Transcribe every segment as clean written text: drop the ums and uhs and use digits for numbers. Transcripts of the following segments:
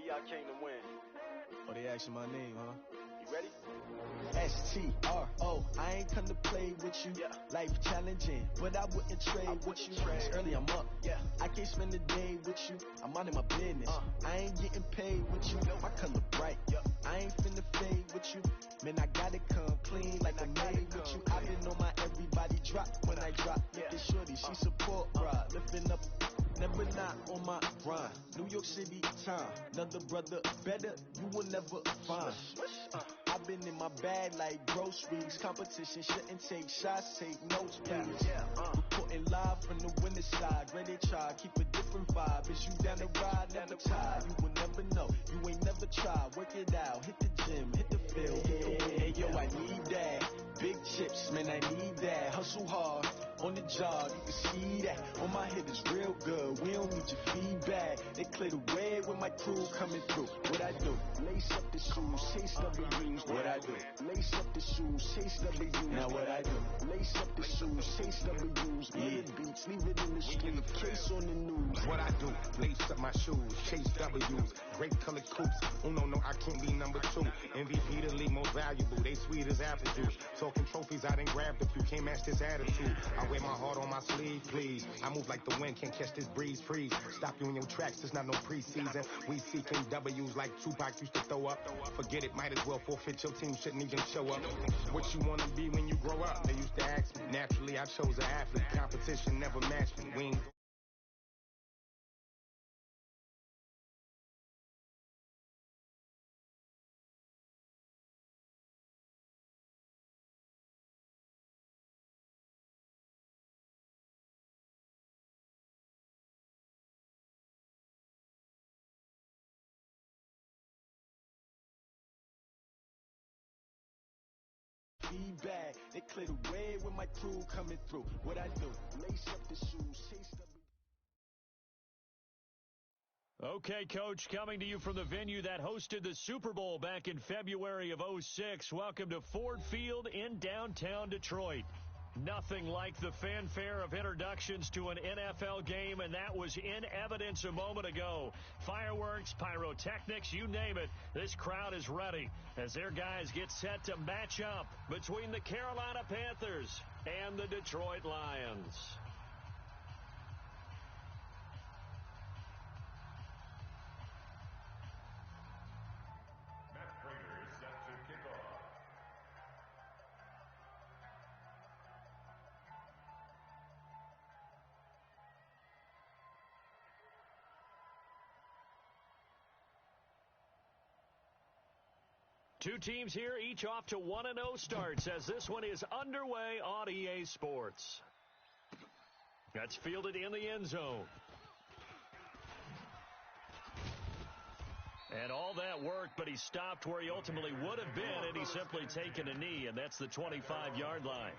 see I came to win. Oh, they asking my name, huh? You ready? S-T-R-O, I ain't come to play with you. Yeah. Life challenging, but I wouldn't trade with you. It's early, I'm up. Yeah. I can't spend the day with you. I'm minding my business. I ain't getting paid with you. My color bright. I ain't finna fade with you. Man, I gotta come clean like I'm made with you. I been on my everybody drop when I drop. Look at shorty, she support, bruh. Lifting up, never not on my grind. New York City time, another brother better, you will never find. I've been in my bag like groceries. Competition shouldn't take shots, take notes, please. Reporting live from the winning side. Ready to try, keep a different vibe. Is you down the ride, never tired. You will never know, you ain't never tried. Work it out, hit the gym, hit the field. Hey yo, I need that. Big chips, man, I need that. Hustle hard, on the job, you can see that. On my head is real good, we don't need your feedback. They clear the way with my crew coming through. What I do? Lace up the shoes, chase W's. What I do? Lace up the shoes, chase W's. Now what I do? Lace up the shoes, chase W's. Million beats, leave it in the street, case on the news. What I do? Lace up my shoes, chase W's. Great colored coops. Oh no, I can't be number 2. MVP the league most valuable. They sweet as apple juice. Talking trophies, I done grabbed a few. Can't match this attitude. I wear my heart on my sleeve, please. I move like the wind, can't catch this breeze, freeze. Stop you in your tracks, it's not no preseason. We seeking W's like Tupac used to throw up. Forget it, might as well forfeit. Your team shouldn't even show up. What you wanna be when you grow up? They used to ask me. Naturally, I chose an athlete. Competition never matched me. We ain't Feedback, they clear the way with my crew coming through. What I do? Lace up the shoes, chase Okay, Coach, coming to you from the venue that hosted the Super Bowl back in February of '06. Welcome to Ford Field in downtown Detroit. Nothing like the fanfare of introductions to an NFL game, and that was in evidence a moment ago. Fireworks, pyrotechnics, you name it. This crowd is ready as their guys get set to match up between the Carolina Panthers and the Detroit Lions. Two teams here, each off to 1-0 starts as this one is underway on EA Sports. That's fielded in the end zone. And all that worked, but he stopped where he ultimately would have been, and he's simply taken a knee, and that's the 25-yard line.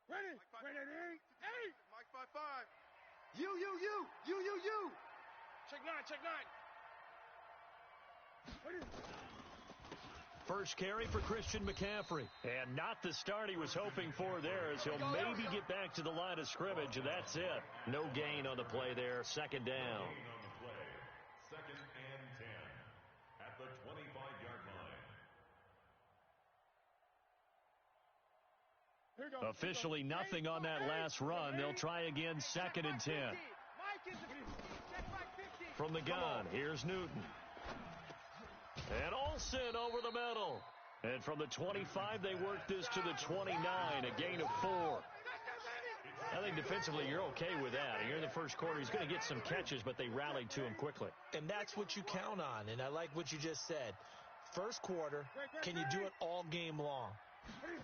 Ready, eight. Mike 5-5. You. Check nine. First carry for Christian McCaffrey. And not the start he was hoping for there, as he'll maybe get back to the line of scrimmage, and that's it. No gain on the play there. Second down. Second and 10 at the 25-yard line. Officially nothing on that last run. They'll try again, second and 10. From the gun, here's Newton. And Olsen over the middle. And from the 25, they work this to the 29, a gain of 4. I think defensively you're okay with that. Here in the first quarter, he's going to get some catches, but they rallied to him quickly. And that's what you count on, and I like what you just said. First quarter, can you do it all game long?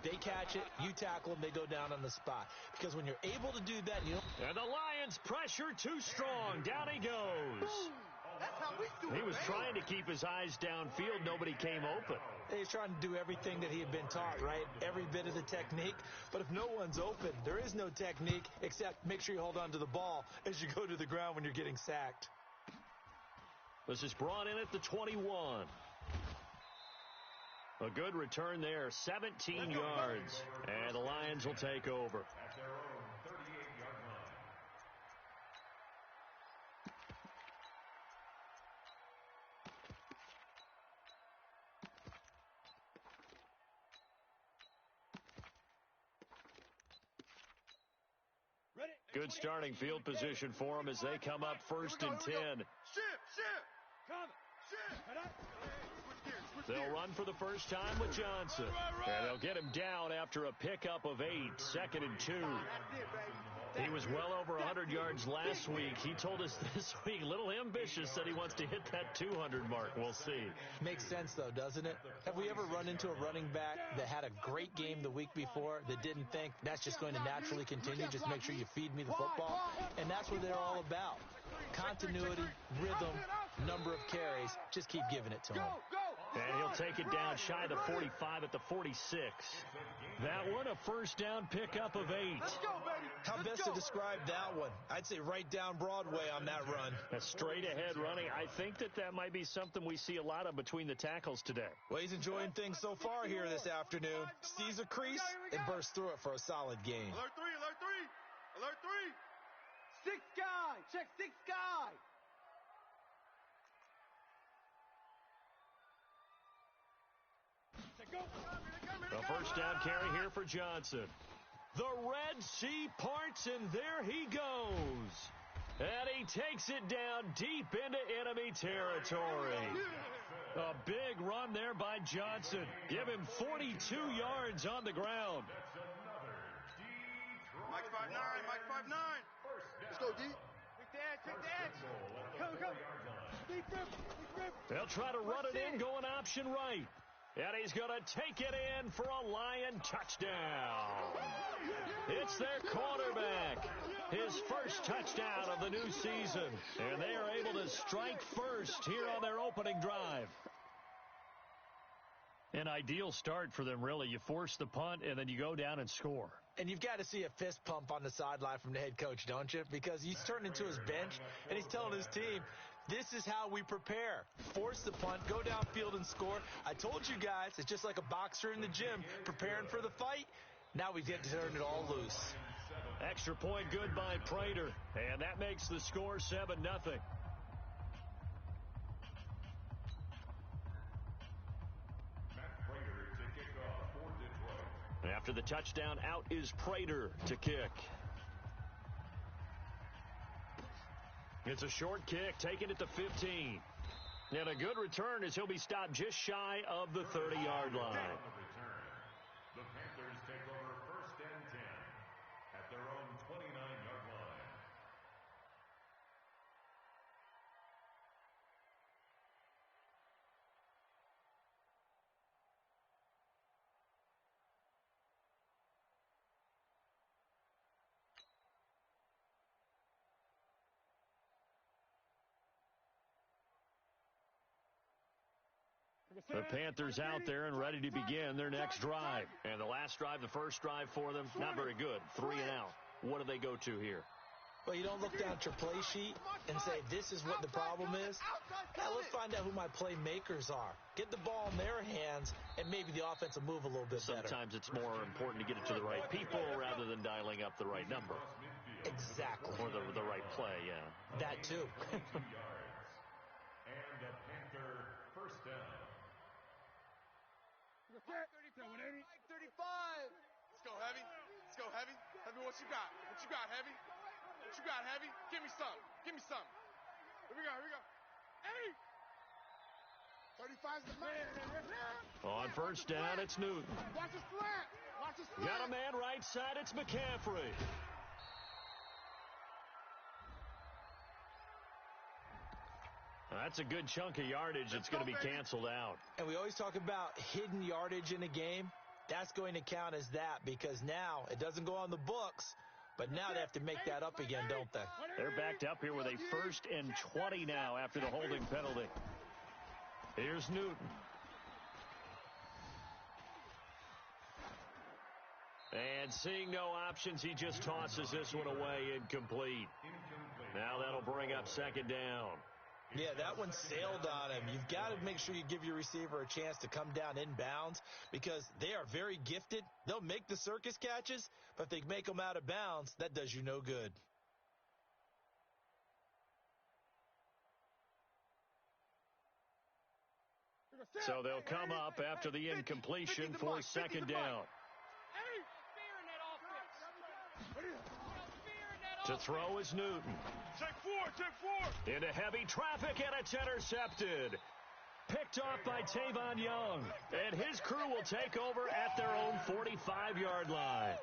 They catch it, you tackle them, they go down on the spot. Because when you're able to do that, And the Lions pressure too strong. Down he goes. That's how we do it. He was trying to keep his eyes downfield. Nobody came open. he's trying to do everything that he had been taught, right? Every bit of the technique. But if no one's open, there is no technique except make sure you hold on to the ball as you go to the ground when you're getting sacked. This is brought in at the 21. A good return there, 17 yards, and the Lions will take over. At their own 38-yard line. Good starting field position for them as they come up first and 10. Shift. They'll run for the first time with Johnson. And they'll get him down after a pickup of 8, 2nd and 2. He was well over 100 yards last week. He told us this week, a little ambitious, said he wants to hit that 200 mark. We'll see. Makes sense, though, doesn't it? Have we ever run into a running back that had a great game the week before that didn't think that's just going to naturally continue? Just make sure you feed me the football. And that's what they're all about. Continuity, rhythm, number of carries. Just keep giving it to him. And he'll take it down shy of the 45 at the 46. That one, a first down pickup of 8. How best to describe that one? I'd say right down Broadway on that run. A straight ahead running. I think that might be something we see a lot of between the tackles today. Well, he's enjoying things so far here this afternoon. Sees a crease and bursts through it for a solid gain. Alert 3, alert 3. Alert 3. 6 guy. Check 6 guy. A first down carry here for Johnson. The Red Sea parts, and there he goes. And he takes it down deep into enemy territory. A big run there by Johnson. Give him 42 yards on the ground. Mike 5'9", Mike 5'9". Let's go, D. Take the edge. Go. Deep rip. They'll try to run it in, going option right. And he's going to take it in for a Lion touchdown. It's their quarterback. His first touchdown of the new season. And they are able to strike first here on their opening drive. An ideal start for them, really. You force the punt, and then you go down and score. And you've got to see a fist pump on the sideline from the head coach, don't you? Because he's turned into his bench, and he's telling his team, this is how we prepare. Force the punt, go downfield and score. I told you guys, it's just like a boxer in the gym preparing for the fight. Now we get to turn it all loose. Extra point good by Prater, and that makes the score 7-0. After the touchdown, out is Prater to kick. It's a short kick, taken at the 15. And a good return as he'll be stopped just shy of the 30-yard line. The Panthers take over first and 10 at their own 29-yard line. The Panthers out there and ready to begin their next drive. And the last drive, the first drive for them, not very good. 3 and out. What do they go to here? Well, you don't look down at your play sheet and say, this is what the problem is. Now, let's find out who my playmakers are. Get the ball in their hands, and maybe the offense will move a little bit better. Sometimes it's more important to get it to the right people rather than dialing up the right number. Exactly. Or the right play, yeah. That, too. 2 yards. And a Panther first down. 35. Let's go, Heavy. Let's go, Heavy. Heavy, what you got? What you got, Heavy? What you got, Heavy? Give me some. Give me some. Here we go. Hey! 35's the man. On first down, it's Newton. Watch his flat. Got a man right side, it's McCaffrey. That's a good chunk of yardage that's going to be canceled out. And we always talk about hidden yardage in a game. That's going to count as that because now it doesn't go on the books, but now they have to make that up again, don't they? They're backed up here with a 1st and 20 now after the holding penalty. Here's Newton. And seeing no options, he just tosses this one away incomplete. Now that'll bring up 2nd down. Yeah, that one sailed on him. You've got to make sure you give your receiver a chance to come down inbounds because they are very gifted. They'll make the circus catches, but if they make them out of bounds, that does you no good. So they'll come up after the incompletion for second down. To throw is Newton. Check four. Into heavy traffic, and it's intercepted. Picked off by Tavon Young. And his crew will take over at their own 45-yard line.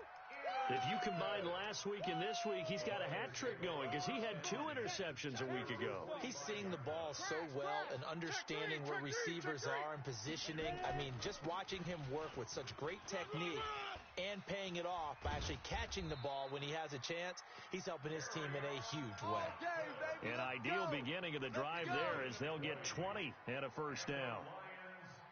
If you combine last week and this week, he's got a hat trick going because he had 2 interceptions a week ago. He's seeing the ball so well and understanding where receivers are and positioning. I mean, just watching him work with such great technique and paying it off by actually catching the ball when he has a chance, he's helping his team in a huge way. An ideal beginning of the drive there as they'll get 20 and a first down.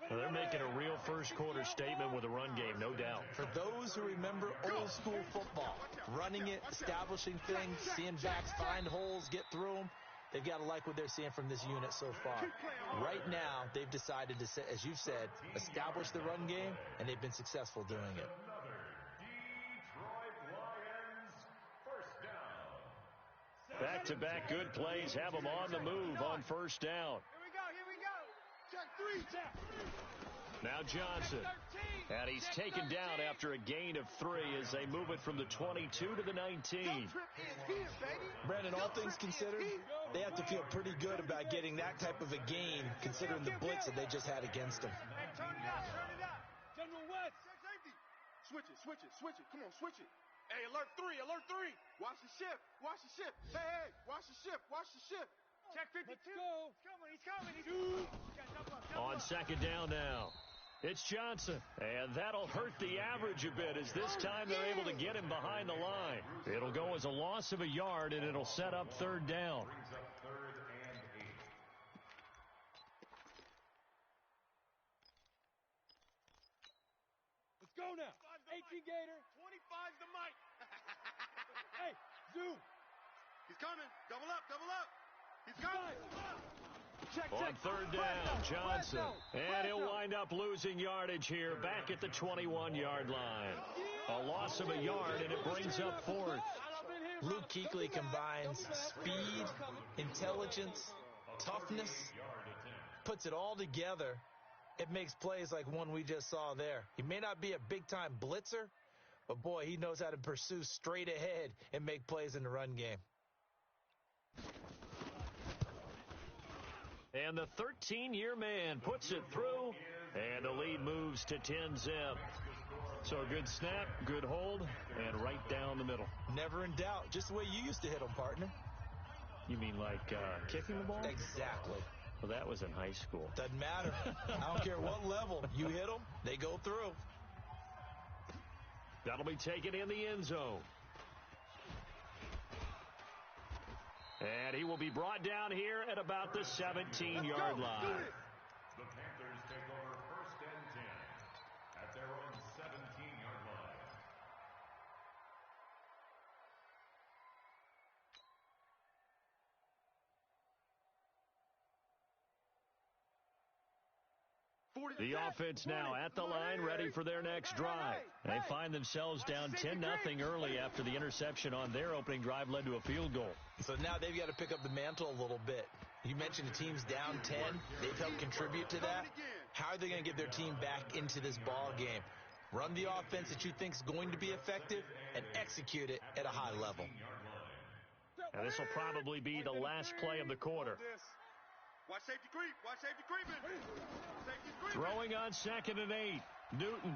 Well, they're making a real first-quarter statement with a run game, no doubt. For those who remember old-school football, running it, establishing things, seeing backs find holes, get through them, they've got to like what they're seeing from this unit so far. Right now, they've decided to, as you've said, establish the run game, and they've been successful doing it. Back-to-back good plays have them on the move on first down. Here we go. Check 3. Now Johnson. And he's taken down after a gain of 3 as they move it from the 22 to the 19. Brandon, all things considered, they have to feel pretty good about getting that type of a gain considering the blitz that they just had against them. Turn it up. General West. Safety. Switch it. Come on, switch it. Hey, alert 3. Watch the shift. Hey, watch the shift. Check 52. Let's go. He's coming. On second down now. It's Johnson. And that'll hurt the average a bit as this time they're able to get him behind the line. It'll go as a loss of a yard, and it'll set up third down. Let's go now. 18 Gator. 25's the mic. Hey, zoom. He's coming. Double up. He's coming. On third down, Johnson. And he'll wind up losing yardage here back at the 21-yard line. A loss of a yard, and it brings up fourth. Luke Kuechly combines speed, intelligence, toughness, puts it all together. It makes plays like one we just saw there. He may not be a big-time blitzer, but, boy, he knows how to pursue straight ahead and make plays in the run game. And the 13-year man puts it through, and the lead moves to 10-zip. So a good snap, good hold, and right down the middle. Never in doubt. Just the way you used to hit them, partner. You mean like kicking the ball? Exactly. Well, that was in high school. Doesn't matter. I don't care what level. You hit them, they go through. That'll be taken in the end zone. And he will be brought down here at about the 17-yard line. The Panthers take over first and 10 at their own 17-yard line. The offense now at the line, ready for their next drive. They find themselves down 10-0 early after the interception on their opening drive led to a field goal. So now they've got to pick up the mantle a little bit. You mentioned the team's down 10. They've helped contribute to that. How are they going to get their team back into this ball game? Run the offense that you think is going to be effective and execute it at a high level. And this will probably be the last play of the quarter. Watch safety creeping. Throwing on 2nd and 8. Newton.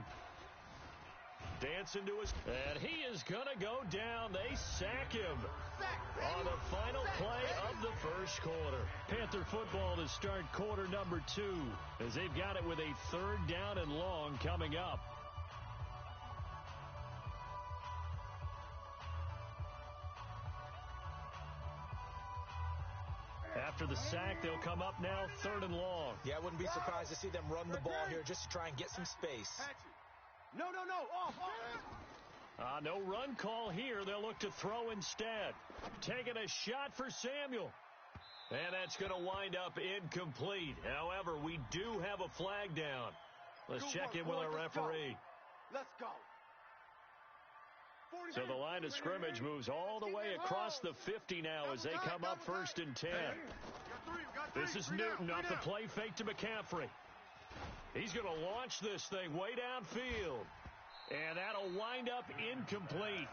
Dancing to his... And he is going to go down. They sack him on the final play of the first quarter. Panther football to start quarter number 2 as they've got it with a third down and long coming up. After the sack, they'll come up now 3rd and long. Yeah, I wouldn't be surprised to see them run the ball here just to try and get some space. No. Off. No run call here. They'll look to throw instead. Taking a shot for Samuel. And that's going to wind up incomplete. However, we do have a flag down. Let's check in with our referee. Let's go. So the line of scrimmage moves all the way across the 50 now as they come up 1st and 10. This is Newton off the play fake to McCaffrey. He's going to launch this thing way downfield. And that'll wind up incomplete.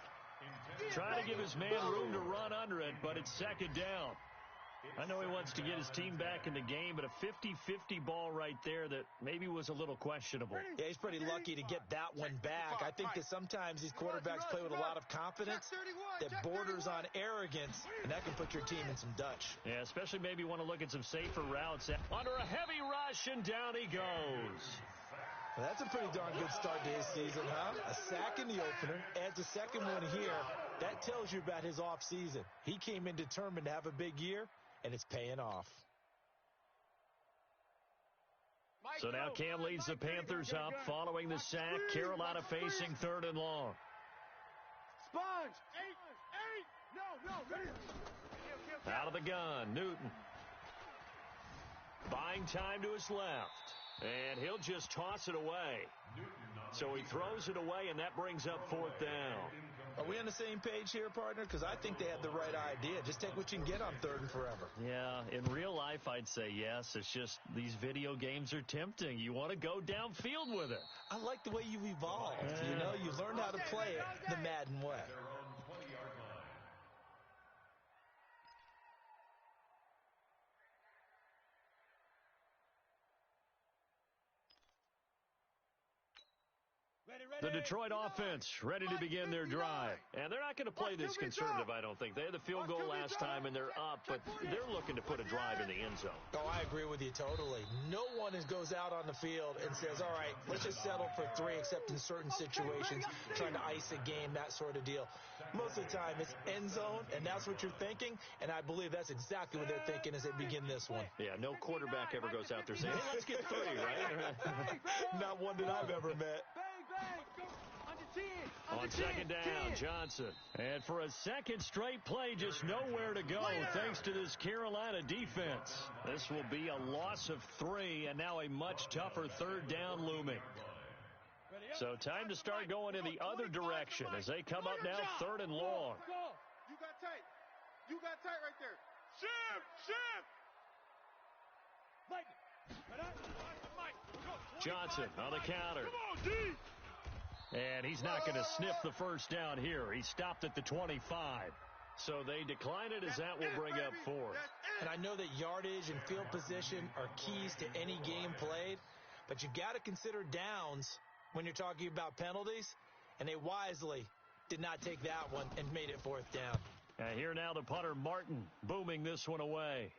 Trying to give his man room to run under it, but it's 2nd down. I know he wants to get his team back in the game, but a 50-50 ball right there that maybe was a little questionable. Yeah, he's pretty lucky to get that one back. I think that sometimes these quarterbacks play with a lot of confidence that borders on arrogance, and that can put your team in some Dutch. Yeah, especially maybe want to look at some safer routes. Under a heavy rush, and down he goes. Well, that's a pretty darn good start to his season, huh? A sack in the opener, adds a second one here. That tells you about his offseason. He came in determined to have a big year, and it's paying off. So now Cam leads the Panthers up following the sack. Carolina facing 3rd and long. Sponge. No. Out of the gun, Newton. Buying time to his left. And he'll just toss it away. So he throws it away, and that brings up 4th down. Are we on the same page here, partner? Because I think they had the right idea. Just take what you can get on 3rd and forever. Yeah, in real life, I'd say yes. It's just these video games are tempting. You want to go downfield with it. I like the way you've evolved. You know, you've learned how to play it the Madden way. The Detroit offense ready to begin their drive. And they're not going to play this conservative, I don't think. They had the field goal last time, and they're up, but they're looking to put a drive in the end zone. Oh, I agree with you totally. No one goes out on the field and says, all right, let's just settle for 3, except in certain situations, trying to ice a game, that sort of deal. Most of the time, it's end zone, and that's what you're thinking, and I believe that's exactly what they're thinking as they begin this one. Yeah, no quarterback ever goes out there saying, hey, let's get 3, right? Not one that I've ever met. On 2nd down, Johnson. And for a 2nd straight play, just nowhere to go thanks to this Carolina defense. This will be a loss of 3, and now a much tougher 3rd down looming. So time to start going in the other direction as they come up now 3rd and long. You got tight. You got tight right there. Shift. Johnson on the counter. Come on, D. And he's not going to sniff the 1st down here. He stopped at the 25. So they decline it as that will bring up 4th. And I know that yardage and field position are keys to any game played, but you got to consider downs when you're talking about penalties, and they wisely did not take that one and made it 4th down. And here now the punter, Martin, booming this one away.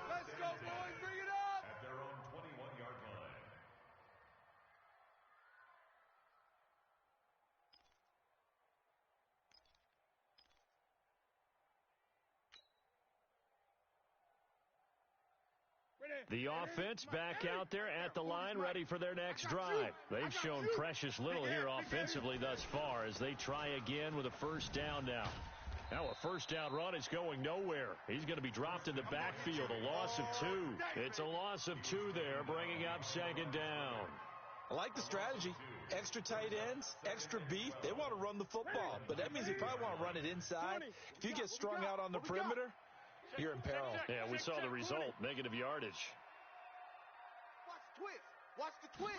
Let's go, boys. Bring it up. At their own 21-yard line. The offense back out there at the line, ready for their next drive. They've shown precious little here offensively thus far as they try again with a 1st down now. Now a 1st down run is going nowhere. He's going to be dropped in the backfield, a loss of 2. It's a loss of 2 there, bringing up 2nd down. I like the strategy. Extra tight ends, extra beef. They want to run the football, but that means they probably want to run it inside. If you get strung out on the perimeter, you're in peril. Yeah, we saw the result, negative yardage. Watch the twist.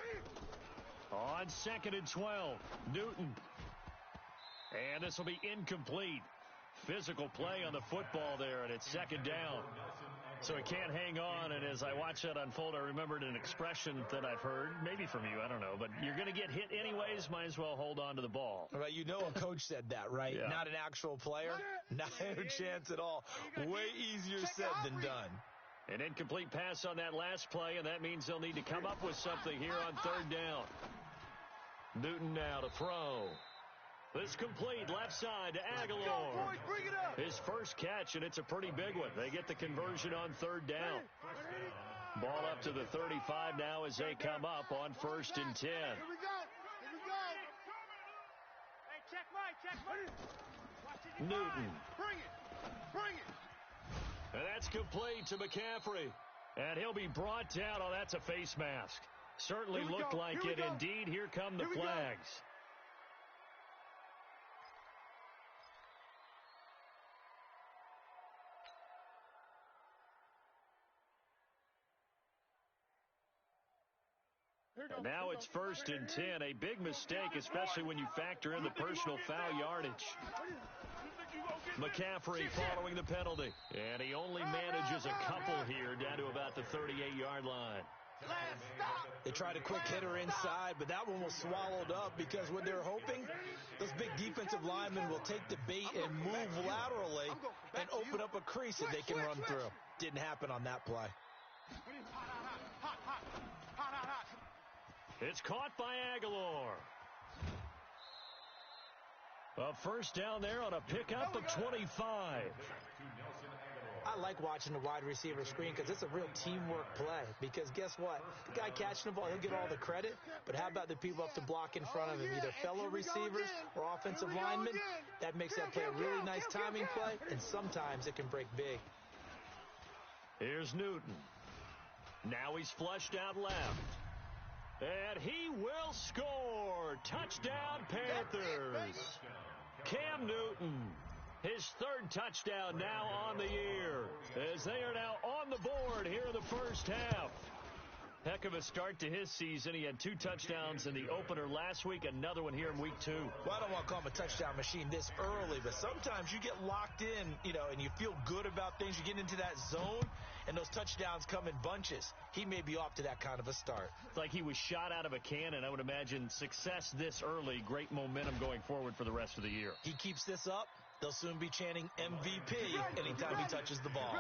On 2nd and 12, Newton. And this will be incomplete. Physical play on the football there, and it's 2nd down. So he can't hang on, and as I watch that unfold, I remembered an expression that I've heard, maybe from you, I don't know, but you're going to get hit anyways, might as well hold on to the ball. Well, you know a coach said that, right? Yeah. Not an actual player. Not a chance at all. Way easier said than done. An incomplete pass on that last play, and that means they'll need to come up with something here on 3rd down. Newton now to throw. This complete left side to Aguilar. His first catch, and it's a pretty big one. They get the conversion on 3rd down. Ball up to the 35 now as they come up on 1st and 10. Here we go. Hey, check Mike. Newton. Bring it. And that's complete to McCaffrey. And he'll be brought down. Oh, that's a face mask. Certainly looked like it. Indeed, here come the flags. And now it's 1st and 10. A big mistake, especially when you factor in the personal foul yardage. McCaffrey following the penalty. And he only manages a couple here down to about the 38-yard line. They tried a quick hitter inside, but that one was swallowed up because what they're hoping, those big defensive linemen will take the bait and move laterally and open up a crease that they can run through. Didn't happen on that play. It's caught by Aguilar. A first down there on a pickup of 25. I like watching the wide receiver screen because it's a real teamwork play. Because guess what? The guy catching the ball, he'll get all the credit. But how about the people up to block in front of him, either fellow receivers or offensive linemen? That makes that play a really nice timing play, and sometimes it can break big. Here's Newton. Now he's flushed out left. And he will score. Touchdown, Panthers. Cam Newton, his 3rd touchdown now on the year, as they are now on the board here in the first half. Heck of a start to his season. He had 2 touchdowns in the opener last week, another one here in week 2. Well, I don't want to call him a touchdown machine this early, but sometimes you get locked in, and you feel good about things. You get into that zone, and those touchdowns come in bunches. He may be off to that kind of a start. It's like he was shot out of a cannon. I would imagine success this early, great momentum going forward for the rest of the year. He keeps this up, they'll soon be chanting MVP anytime he touches the ball.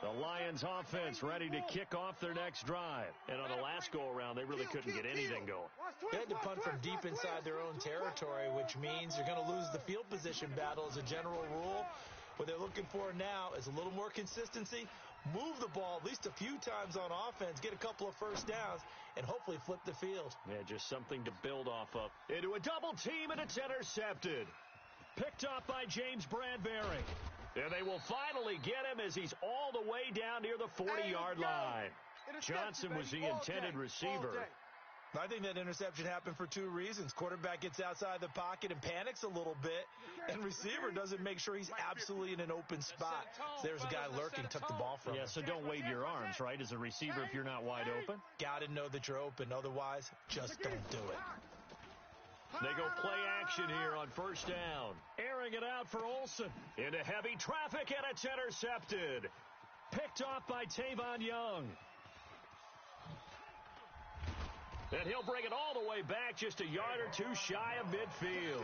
The Lions offense ready to kick off their next drive. And on the last go-around, they really couldn't get anything going. They had to punt from deep inside their own territory, which means you're going to lose the field position battle as a general rule. What they're looking for now is a little more consistency, move the ball at least a few times on offense, get a couple of first downs, and hopefully flip the field. Yeah, just something to build off of. Into a double team, and it's intercepted. Picked up by James Bradbury. And they will finally get him as he's all the way down near the 40-yard line. Johnson was the intended receiver. I think that interception happened for 2 reasons. Quarterback gets outside the pocket and panics a little bit, and receiver doesn't make sure he's absolutely in an open spot. There's a guy lurking, took the ball from him. Yeah, so don't wave your arms, right, as a receiver if you're not wide open. Got to know that you're open. Otherwise, just don't do it. They go play action here on first down. Airing it out for Olsen. Into heavy traffic, and it's intercepted. Picked off by Tavon Young. And he'll bring it all the way back, just a yard or 2 shy of midfield.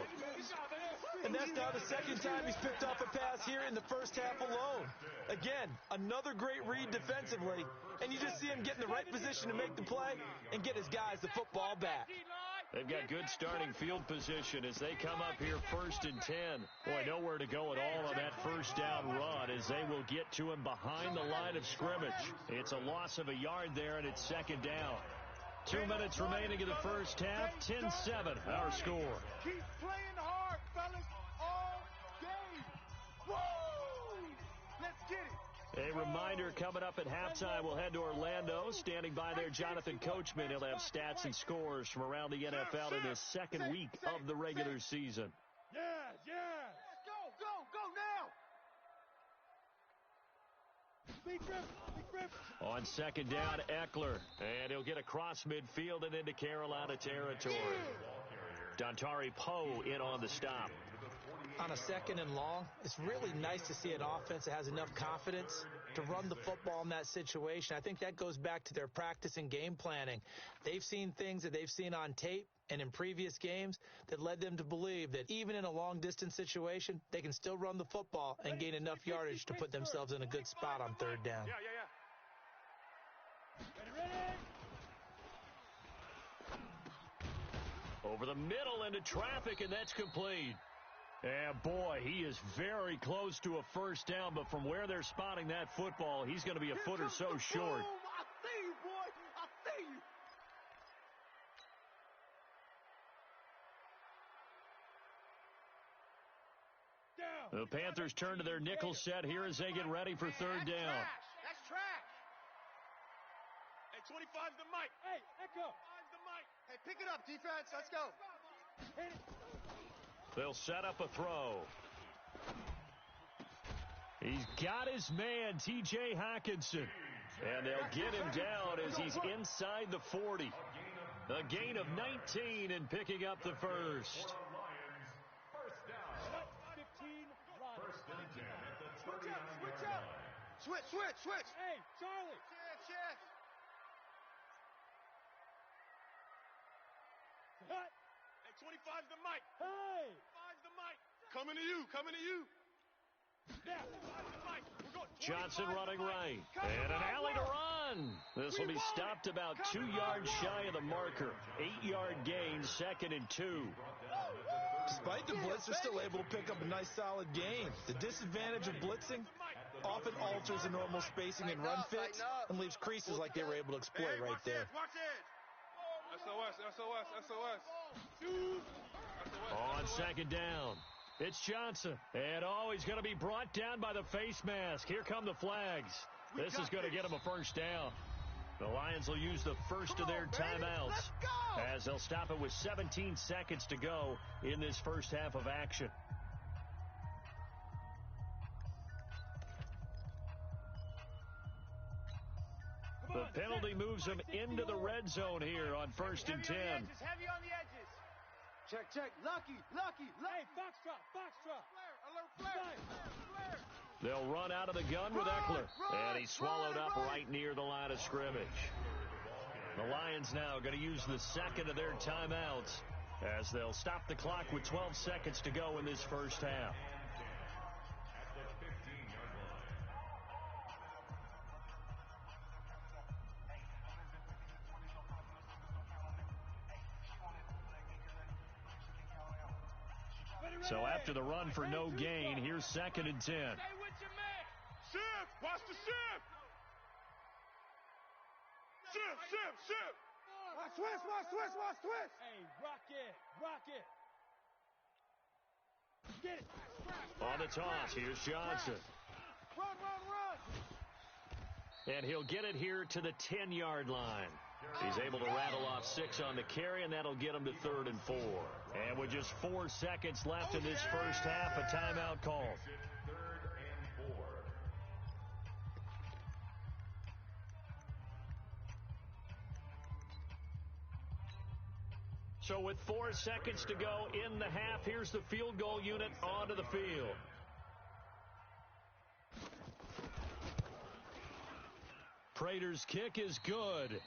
And that's now the 2nd time he's picked off a pass here in the first half alone. Again, another great read defensively, and you just see him get in the right position to make the play and get his guys the football back. They've got good starting field position as they come up here 1st and 10. Boy, nowhere to go at all on that first down run as they will get to him behind the line of scrimmage. It's a loss of a yard there, and it's 2nd down. 2 minutes remaining in the first half. 10-7, our score. Keep playing hard, fellas, all game. Woo! Let's get it. A reminder, coming up at halftime, we'll head to Orlando. Standing by there, Jonathan Coachman. He'll have stats and scores from around the NFL in his 2nd week of the regular season. Yeah. Go now. Big grip. On 2nd down, Eckler. And he'll get across midfield and into Carolina territory. Dontari Poe in on the stop. On a 2nd and long, it's really nice to see an offense that has enough confidence to run the football in that situation. I think that goes back to their practice and game planning. They've seen things that they've seen on tape and in previous games that led them to believe that even in a long-distance situation, they can still run the football and gain enough yardage to put themselves in a good spot on 3rd down. Yeah. Ready. Over the middle into traffic, and that's complete. And boy, he is very close to a first down, but from where they're spotting that football, he's going to be a foot or so short. I see you, boy. I see you. The Panthers turn to their nickel set here as they get ready for third down. That's trash. Hey, 25's the mic. Hey, Echo. 25's the mic. Hey, pick it up, defense. Let's go. They'll set up a throw. He's got his man, T.J. Hockenson. And they'll get him down as he's inside the 40. A gain of 19 and picking up the first. First down. 15. First and 10 at the Switch 39-yard up. line. Switch. Hey, Charlie. Shift. Hey, 25's the mic. Hey. 25's the mic. Coming to you. Yeah, 25's the mic. We're going. Johnson running right. And an alley to run. This will be stopped about 2 yards shy of the marker. 8-yard gain, 2nd and 2. Despite the blitz, they're still able to pick up a nice solid gain. The disadvantage of blitzing often alters the normal spacing and run fits and leaves creases like they were able to exploit right there. Watch it. SOS. On second down, it's Johnson. And he's going to be brought down by the face mask. Here come the flags. This is going to get him a first down. The Lions will use the first of their timeouts as they'll stop it with 17 seconds to go in this first half of action. The penalty moves them into the red zone here on 1st and 10. Heavy on the edges. Check. Lucky. Hey, foxtrot. Flare. They'll run out of the gun with Eckler. And he's swallowed up right near the line of scrimmage. The Lions now going to use the second of their timeouts as they'll stop the clock with 12 seconds to go in this first half. So after the run for no gain, here's 2nd and 10. Stay with your man. Shift. Watch the shift. Shift. Watch twist. Hey, rock it. Get it. On the toss, here's Johnson. Run. And he'll get it here to the 10-yard line. He's able to rattle off 6 on the carry, and that'll get him to 3rd and 4. And with just 4 seconds left in this first half, a timeout called. 3rd and 4. So with 4 seconds to go in the half, here's the field goal unit onto the field. Prater's kick is good.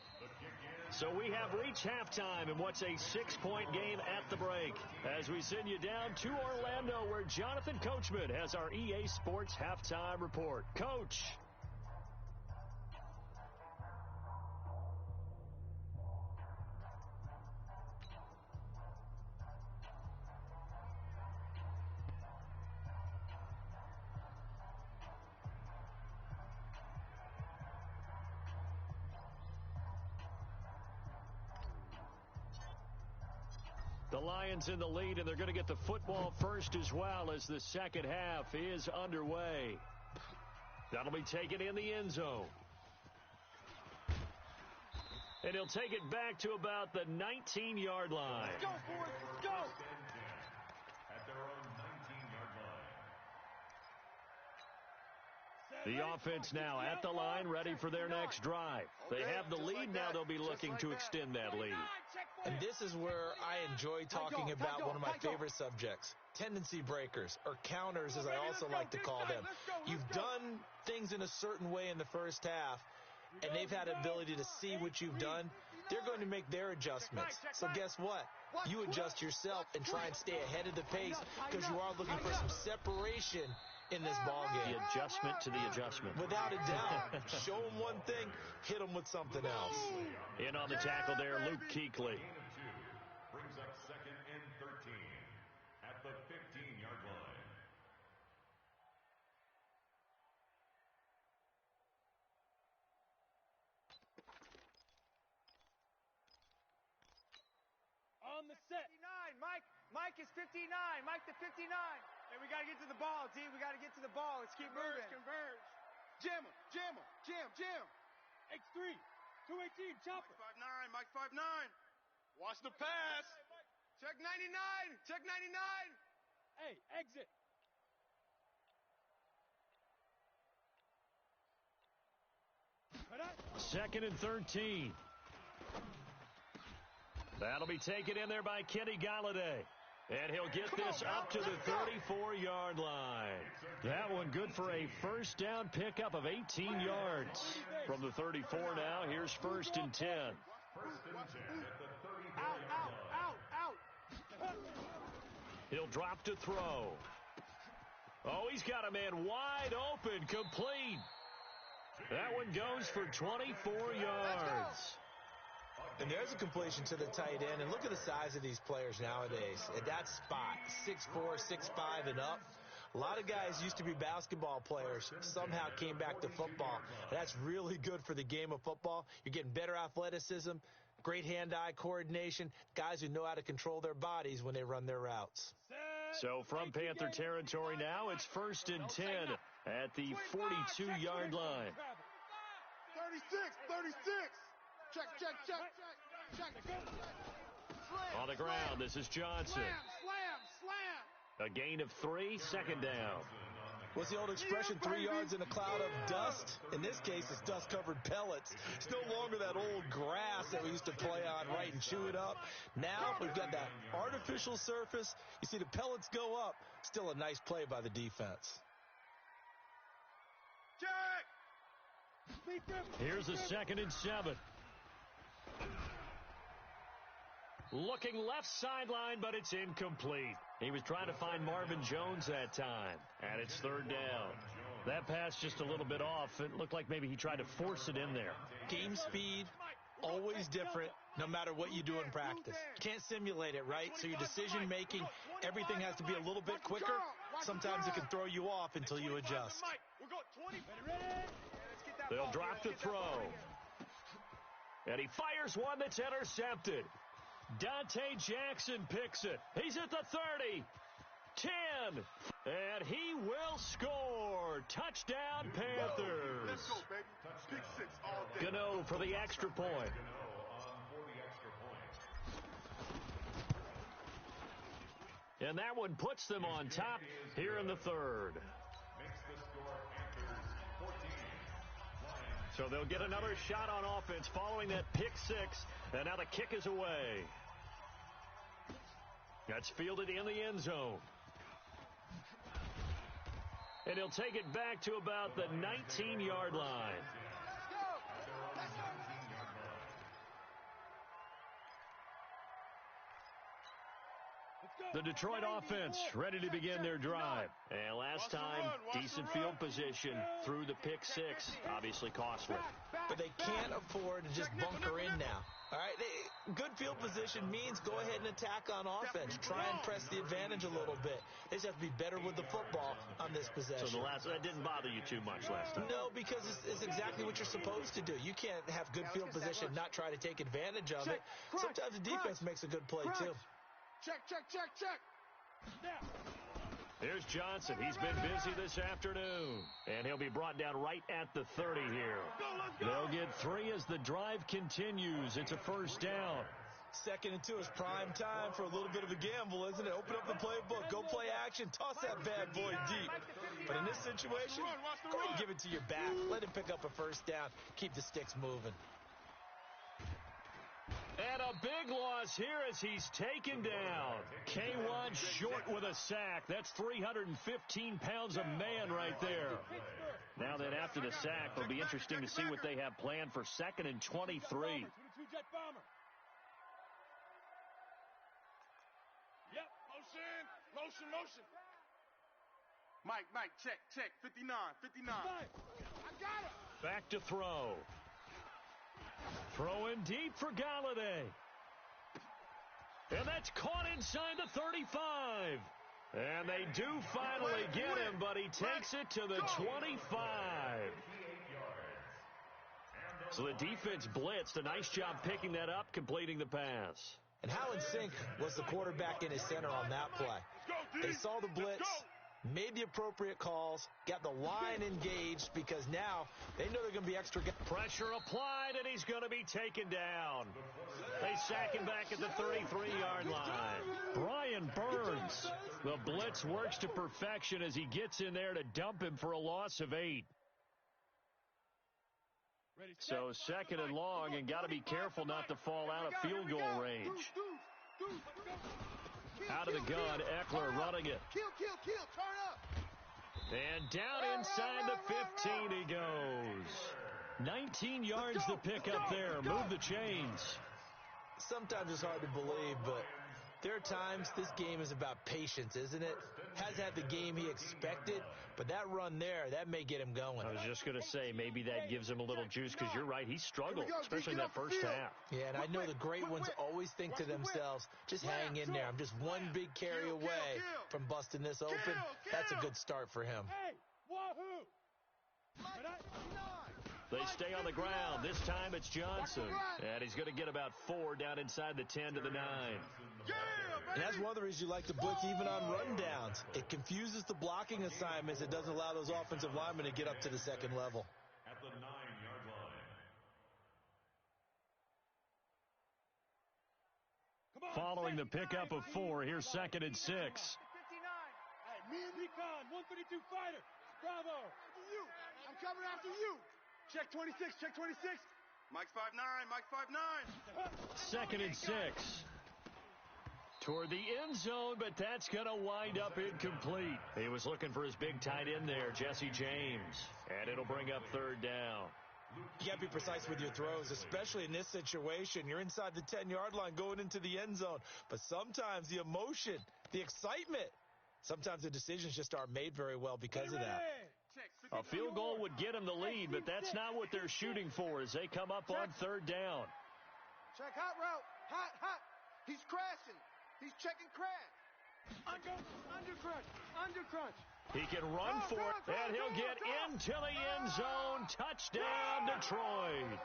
So we have reached halftime in what's a 6-point game at the break. As we send you down to Orlando, where Jonathan Coachman has our EA Sports halftime report. Coach. The Lions in the lead, and they're going to get the football first as well as the second half is underway. That'll be taken in the end zone. And he'll take it back to about the 19-yard line. Let's go, boys. Let's go. At their own 19-yard line. The offense now at the line, ready for their next drive. They have the lead now. They'll be looking to extend that lead. And this is where I enjoy talking about one of my favorite subjects, tendency breakers, or counters as I also like to call them. You've done things in a certain way in the first half, and they've had an ability to see what you've done. They're going to make their adjustments. So guess what? You adjust yourself and try and stay ahead of the pace because you are looking for some separation in this ballgame. The adjustment to the adjustment. Without a doubt. Show them one thing, hit them with something else. In on the tackle there, Luke Kuechly. Brings up 2nd and 13 at the 15-yard line. On the set. 59. Mike is 59. Mike the 59. Hey, we got to get to the ball, D. We got to get to the ball. Let's keep moving. Converge. Jam him. Jam. X3. 218. Chopper. Mike 5'9". Watch the pass. Check 99. Hey, exit. Second and 13. That'll be taken in there by Kenny Galladay. And he'll get this up to the 34-yard line. That one good for a first down pickup of 18 yards. From the 34 now, here's first and 10. First and 10 at the 34-yard line. Out. He'll drop to throw. Oh, he's got a man wide open, complete. That one goes for 24 yards. And there's a completion to the tight end. And look at the size of these players nowadays. At that spot, 6'4", 6'5", and up. A lot of guys used to be basketball players, somehow came back to football. That's really good for the game of football. You're getting better athleticism, great hand-eye coordination, guys who know how to control their bodies when they run their routes. So from Panther territory now, it's first and 10 at the 42-yard line. 36. Check. On the ground, this is Johnson. Slam. A gain of 3, second down. What's the old expression, 3 yards in a cloud of dust? In this case, it's dust-covered pellets. It's no longer that old grass that we used to play on, right, and chew it up. Now we've got that artificial surface. You see the pellets go up. Still a nice play by the defense. Check. Here's a second and 7. Looking left sideline, but it's incomplete. He was trying to find Marvin Jones that time, and it's third down. That pass just a little bit off. It looked like maybe he tried to force it in there. Game speed, always different, no matter what you do in practice. You can't simulate it, right? So your decision-making, everything has to be a little bit quicker. Sometimes it can throw you off until you adjust. They'll drop to throw. And he fires one that's intercepted. Dante Jackson picks it. He's at the 30, 10, and he will score. Touchdown, Panthers. Let's go, baby. Big 6 all day. Gano for the extra point. And that one puts them on top here in the third. Makes the score Panthers 14. So they'll get another shot on offense following that pick 6, and now the kick is away. That's fielded in the end zone. And he'll take it back to about the 19-yard line. The Detroit offense ready to begin their drive. And last time, decent field position through the pick 6, obviously costly. But they can't afford to just bunker in now. All right, good field position means go ahead and attack on offense. Try and press the advantage a little bit. They just have to be better with the football on this possession. So that didn't bother you too much last time? No, because it's exactly what you're supposed to do. You can't have good field position and not try to take advantage of it. Sometimes the defense makes a good play, too. Check. Here's Johnson. He's been busy this afternoon. And he'll be brought down right at the 30 here. They'll get 3 as the drive continues. It's a first down. Second and 2 is prime time for a little bit of a gamble, isn't it? Open up the playbook. Go play action. Toss that bad boy deep. But in this situation, go ahead and give it to your back. Let him pick up a first down. Keep the sticks moving. And a big loss here as he's taken down. K1 short with a sack. That's 315 pounds of man right there. Now then, after the sack, it'll be interesting to see what they have planned for second and 23. Yep, motion. Mike, check, 59. I got it. Back to throw. Throwing deep for Galladay. And that's caught inside the 35. And they do finally get him, but he takes it to the 25. So the defense blitzed. A nice job picking that up, completing the pass. And how in sync was the quarterback in his center on that play? They saw the blitz. made the appropriate calls, got the line engaged because now they know they're going to be extra. Pressure applied, and he's going to be taken down. They sack him back at the 33-yard line. Brian Burns, the blitz works to perfection as he gets in there to dump him for a loss of 8. So second and long, and got to be careful not to fall out of field goal range. Out of the gun, Eckler running it. Turn up. And down inside the 15 he goes. 19 yards to pick up there. Move the chains. Sometimes it's hard to believe, but there are times this game is about patience, isn't it? Has had the game he expected, but that run there, that may get him going. I was just going to say, maybe that gives him a little juice because you're right, he struggled, especially in that first half. Yeah, and I know the great ones always think to themselves, just hang in there. I'm just one big carry away from busting this open. That's a good start for him. Hey, wahoo! They stay on the ground. This time it's Johnson. And he's going to get about 4 down inside the 10 to the 9. And that's one of the reasons you like to blitz even on rundowns. It confuses the blocking assignments. It doesn't allow those offensive linemen to get up to the second level. At the 9-yard line. Following the pickup of 4, here's second and 6. 59. Hey, Recon, 132 fighter. Bravo. I'm coming after you. Check 26, check 26. Mike's 5'9", Mike's 5'9". Second and 6. Toward the end zone, but that's going to wind up incomplete. He was looking for his big tight end there, Jesse James. And it'll bring up third down. You got to be precise with your throws, especially in this situation. You're inside the 10-yard line going into the end zone. But sometimes the emotion, the excitement, sometimes the decisions just aren't made very well because of that. A field goal would get him the lead, but that's not what they're shooting for as they come up on third down. Check hot route. Hot. He's crashing. He's checking crash. Under crunch. He can run for it, and he'll get into the end zone. Touchdown, Detroit.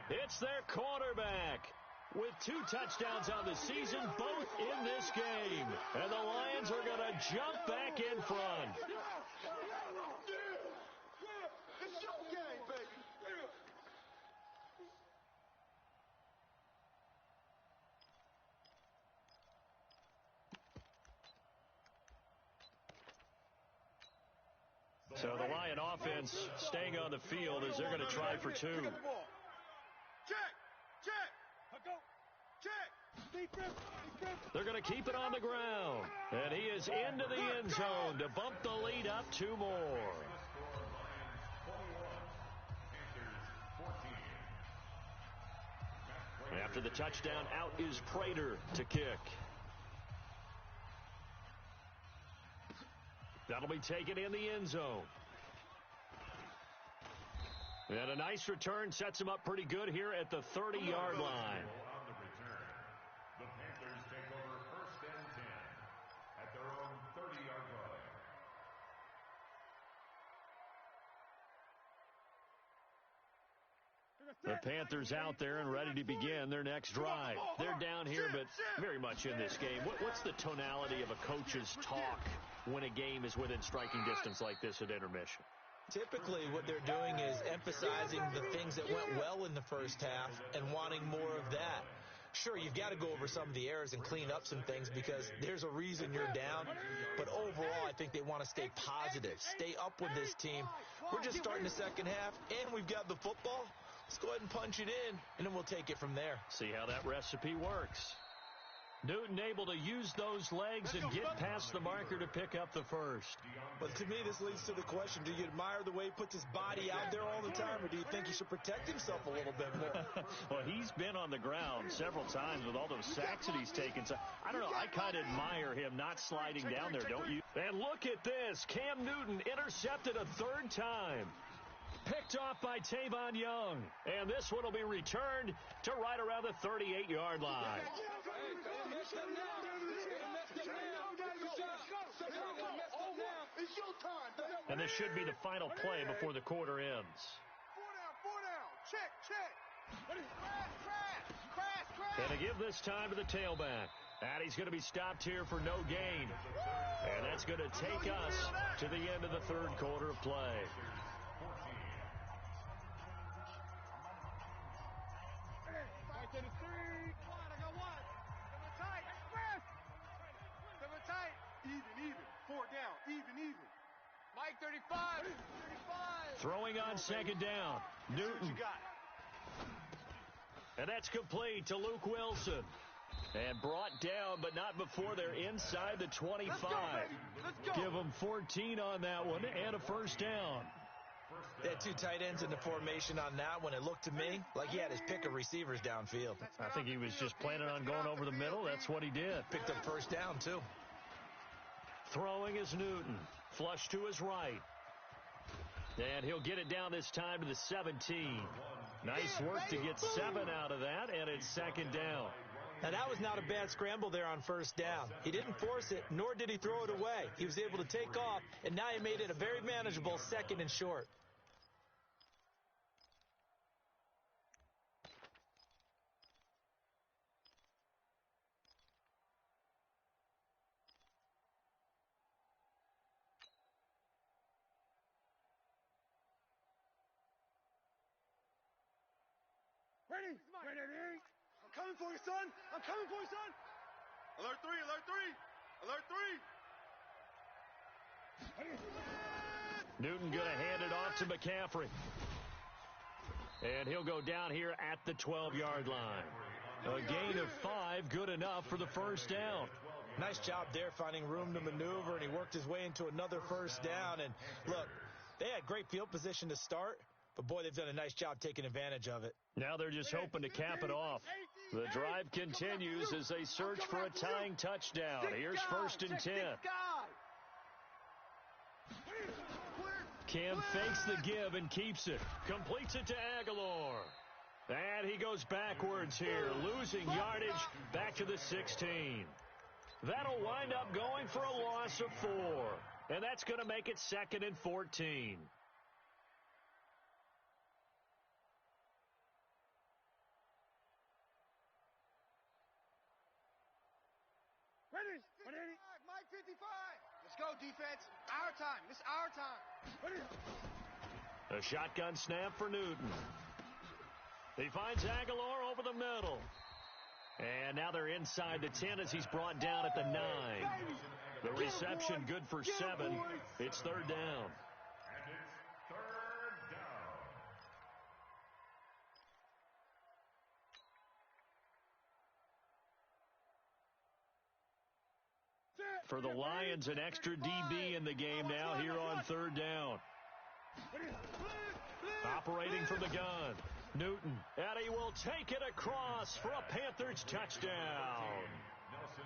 It's their quarterback with 2 touchdowns on the season, both in this game. And the Lions are going to jump back in front. It's your game, baby. So the Lion offense staying on the field as they're going to try for 2. Check. They're going to keep it on the ground. And he is into the end zone to bump the lead up 2 more. After the touchdown, out is Prater to kick. That'll be taken in the end zone. And a nice return sets him up pretty good here at the 30-yard line. On the return, the Panthers take over first and 10 at their own 30-yard line. The Panthers out there and ready to begin their next drive. They're down here, but very much in this game. What's the tonality of a coach's talk when a game is within striking distance like this at intermission? Typically, what they're doing is emphasizing the things that went well in the first half and wanting more of that. Sure, you've got to go over some of the errors and clean up some things because there's a reason you're down. But overall, I think they want to stay positive, stay up with this team. We're just starting the second half, and we've got the football. Let's go ahead and punch it in, and then we'll take it from there. See how that recipe works. Newton able to use those legs and get past the marker to pick up the first. But to me, this leads to the question, do you admire the way he puts his body out there all the time, or do you think he should protect himself a little bit more? Well, he's been on the ground several times with all those sacks that he's taken. So I don't know. I kind of admire him not sliding down there, don't you? And look at this. Cam Newton intercepted a 3rd time. Picked off by Tavon Young. And this one will be returned to right around the 38-yard line. And this should be the final play before the quarter ends. 4 down. Check. And to give this time to the tailback. And he's going to be stopped here for no gain. And that's going to take us to the end of the third quarter of play. Right to the three. One, I got one. Double tight. Express. Double tight. Even. 4 down. Even. Mike 35. 35. Throwing on second down. Newton. And that's complete to Luke Wilson. And brought down, but not before they're inside the 25. Let's go. Give them 14 on that one and a first down. They had 2 tight ends in the formation on that one. It looked to me like he had his pick of receivers downfield. I think he was just planning on going over the middle. That's what he did. Picked up first down, too. Throwing is Newton. Flush to his right. And he'll get it down this time to the 17. Nice work to get 7 out of that, and it's second down. Now, that was not a bad scramble there on first down. He didn't force it, nor did he throw it away. He was able to take off, and now he made it a very manageable second and short. Ready? I'm coming for you, son. Alert 3. Alert 3. Newton going to hand it off to McCaffrey. And he'll go down here at the 12-yard line. A gain of 5, good enough for the first down. Nice job there finding room to maneuver, and he worked his way into another first down. And look, they had great field position to start, but boy, they've done a nice job taking advantage of it. Now they're just hoping to cap it off. The drive continues as they search for a tying touchdown. Here's first and 10. Cam fakes the give and keeps it. Completes it to Aguilar. And he goes backwards here, losing yardage back to the 16. That'll wind up going for a loss of 4. And that's going to make it second and 14. Ready? Mike 55. Let's go, defense. Our time. It's our time. Ready? A shotgun snap for Newton. He finds Aguilar over the middle. And now they're inside the 10 as he's brought down at the 9. The reception good for 7. It's third down. And it's third down. For the Lions, an extra DB in the game now here on third down. Operating from the gun. Newton, and he will take it across for a Panthers touchdown.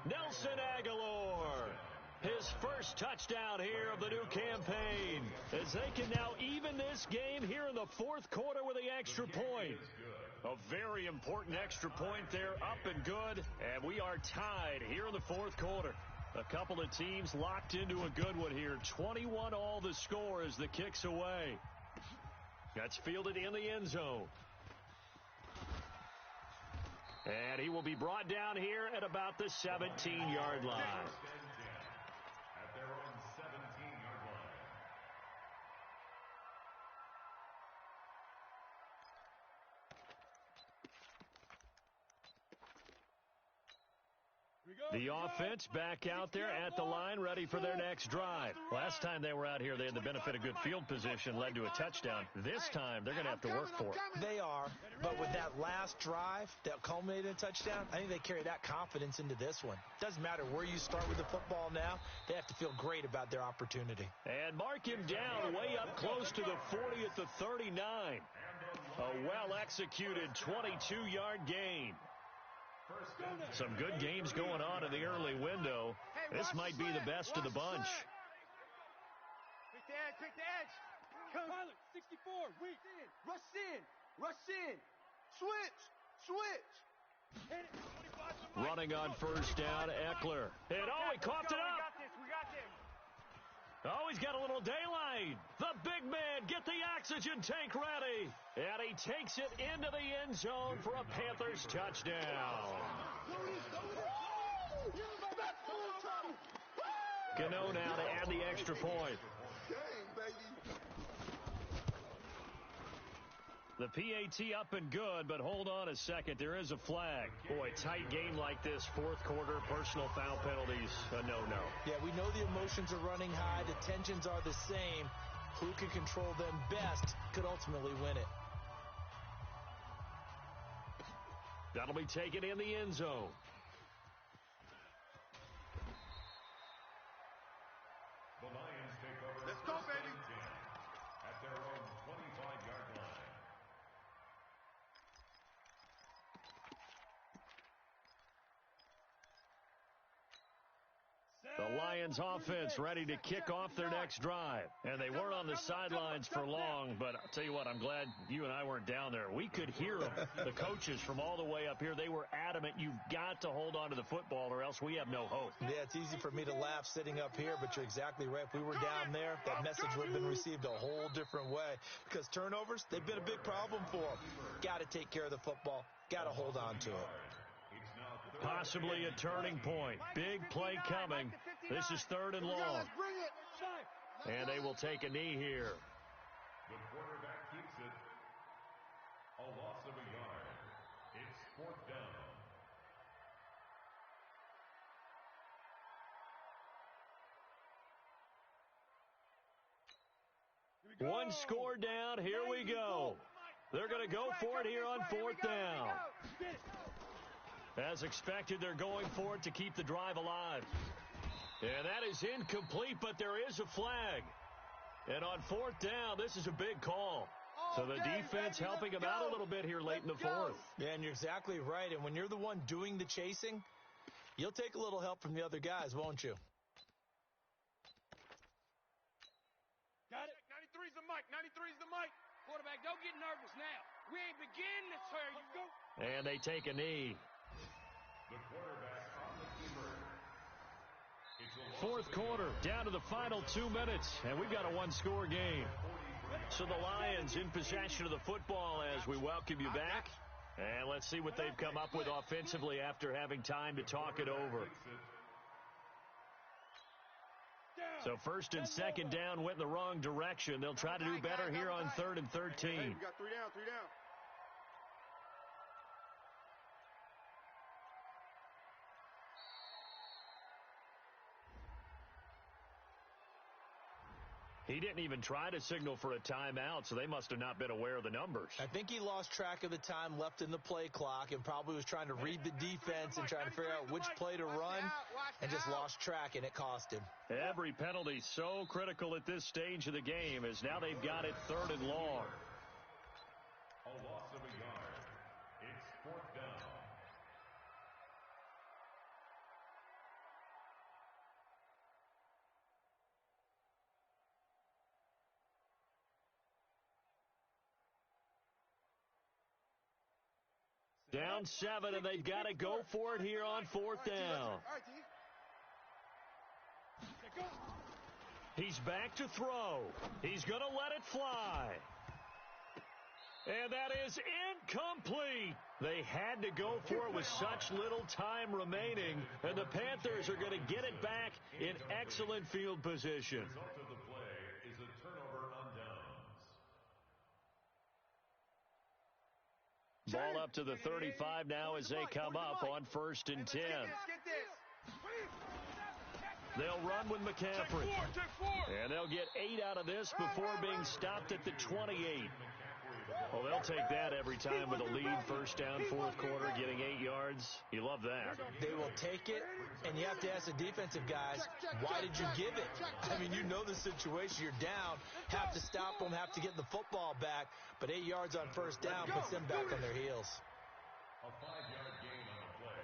Nelson Aguilar, his first touchdown here of the new campaign, as they can now even this game here in the fourth quarter with the extra point. A very important extra point there, up and good, and we are tied here in the fourth quarter. A couple of teams locked into a good one here. 21 all the score as the kick's away. That's fielded in the end zone. And he will be brought down here at about the 17-yard line. At their own 17-yard line. The offense back out there at the line, ready for their next drive. Last time they were out here, they had the benefit of good field position, led to a touchdown. This time, they're going to have to work for it. They are, but with that last drive that culminated in a touchdown, I think they carry that confidence into this one. Doesn't matter where you start with the football now, they have to feel great about their opportunity. And mark him down way up close to the 40 at the 39. A well-executed 22-yard gain. Some good games going on in the early window. This might be the best of the bunch. Pick the edge. Pilot, 64, weak in. Rush in. Switch. Running on first down, Eckler. And he coughed it up. We got this. Oh, he's got a little daylight. The big man, get the oxygen tank ready. And he takes it into the end zone for a Panthers touchdown. Gano now to add the extra point. The PAT up and good, but hold on a second. There is a flag. Boy, tight game like this, fourth quarter, personal foul penalties, a no-no. Yeah, we know the emotions are running high. The tensions are the same. Who can control them best could ultimately win it. That'll be taken in the end zone. The Lions take over. Let's go, baby. At their own 25-yard line. The Lions offense ready to kick off their next drive. And they weren't on the sidelines for long, but I'll tell you what, I'm glad you and I weren't down there. We could hear them. The coaches from all the way up here, they were adamant, you've got to hold on to the football or else we have no hope. Yeah, it's easy for me to laugh sitting up here, but you're exactly right. If we were down there, that message would have been received a whole different way. Because turnovers, they've been a big problem for them. Got to take care of the football. Got to hold on to it. Possibly a turning point. Big play coming. This is 3rd and long. And they will take a knee here. The quarterback keeps it. A loss of a yard. It's 4th down. One score down. Here we go. They're going to go for it here on 4th down. As expected, they're going for it to keep the drive alive. And that is incomplete, but there is a flag. And on 4th down, this is a big call. So the defense helping them out a little bit here late in the 4th. Yeah, and you're exactly right. And when you're the one doing the chasing, you'll take a little help from the other guys, won't you? Got it. 93's the mic. 93's the mic. Quarterback, don't get nervous now. We ain't beginning this here. You go. And they take a knee. The quarterback on the keeper. 4th quarter, down to the final 2 minutes, and we've got a one-score game. So the Lions in possession of the football as we welcome you back. And let's see what they've come up with offensively after having time to talk it over. So 1st and 2nd down went in the wrong direction. They'll try to do better here on 3rd and 13. Hey, we got 3 down, 3 down. He didn't even try to signal for a timeout, so they must have not been aware of the numbers. I think he lost track of the time left in the play clock and probably was trying to read the defense and trying to figure out which play to run and just lost track, and it cost him. Every penalty so critical at this stage of the game as now they've got it 3rd and long. A loss of a yard. It's 4th down. Down 7, and they've got to go for it here on 4th down. He's back to throw. He's going to let it fly. And that is incomplete. They had to go for it with such little time remaining, and the Panthers are going to get it back in excellent field position. The result of the play is a turnover on downs. Ball up to the 35 now as they come up on 1st and 10. They'll run with McCaffrey. And they'll get 8 out of this before being stopped at the 28. Well, they'll take that every time with a lead. 1st down, 4th quarter, getting 8 yards. You love that. They will take it, and you have to ask the defensive guys, why did you give it? I mean, you know the situation. You're down, have to stop them, have to get the football back, but 8 yards on 1st down puts them back on their heels. A 5-yard gain on the play.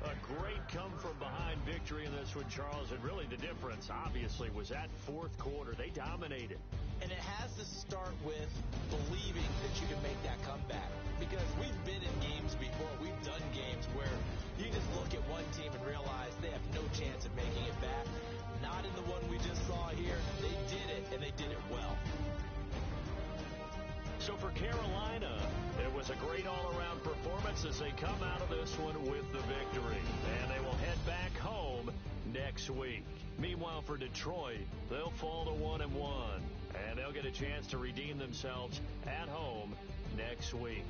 A great come-from-behind victory in this one, Charles, and really the difference, obviously, was that 4th quarter. They dominated. And it has to start with believing that you can make that comeback. Because we've been in games before. We've done games where you just look at one team and realize they have no chance of making it back. Not in the one we just saw here. They did it, and they did it well. So for Carolina, it was was a great all-around performance as they come out of this one with the victory. And they will head back home next week. Meanwhile, for Detroit, they'll fall to 1-1, and they'll get a chance to redeem themselves at home next week.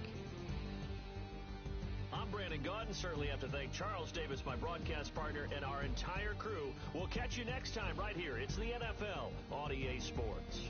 I'm Brandon Gaudin. Certainly have to thank Charles Davis, my broadcast partner, and our entire crew. We'll catch you next time right here. It's the NFL on EA Sports.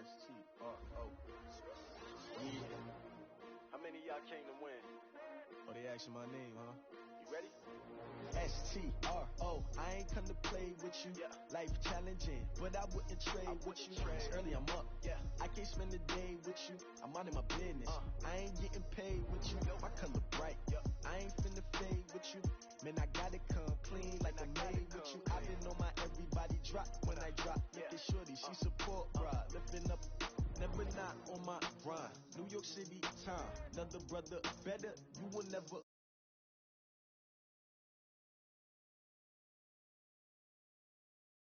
S-T-R-O. Yeah. How many of y'all came to win? Oh, they asking my name, huh? You ready? S-T-R-O. I ain't come to play with you. Yeah. Life challenging, but I wouldn't trade with you. It's early, I'm up. Yeah. I can't spend a day with you. I'm out of my business. I ain't getting paid with you. My color bright. I ain't finna fade with you. Man, I gotta come clean like I'm made with you. I've been on my everybody drop when I drop. Look at shorty, she support, bruh. Lifting up. Never not on my grind. New York City time. Another brother better. You will never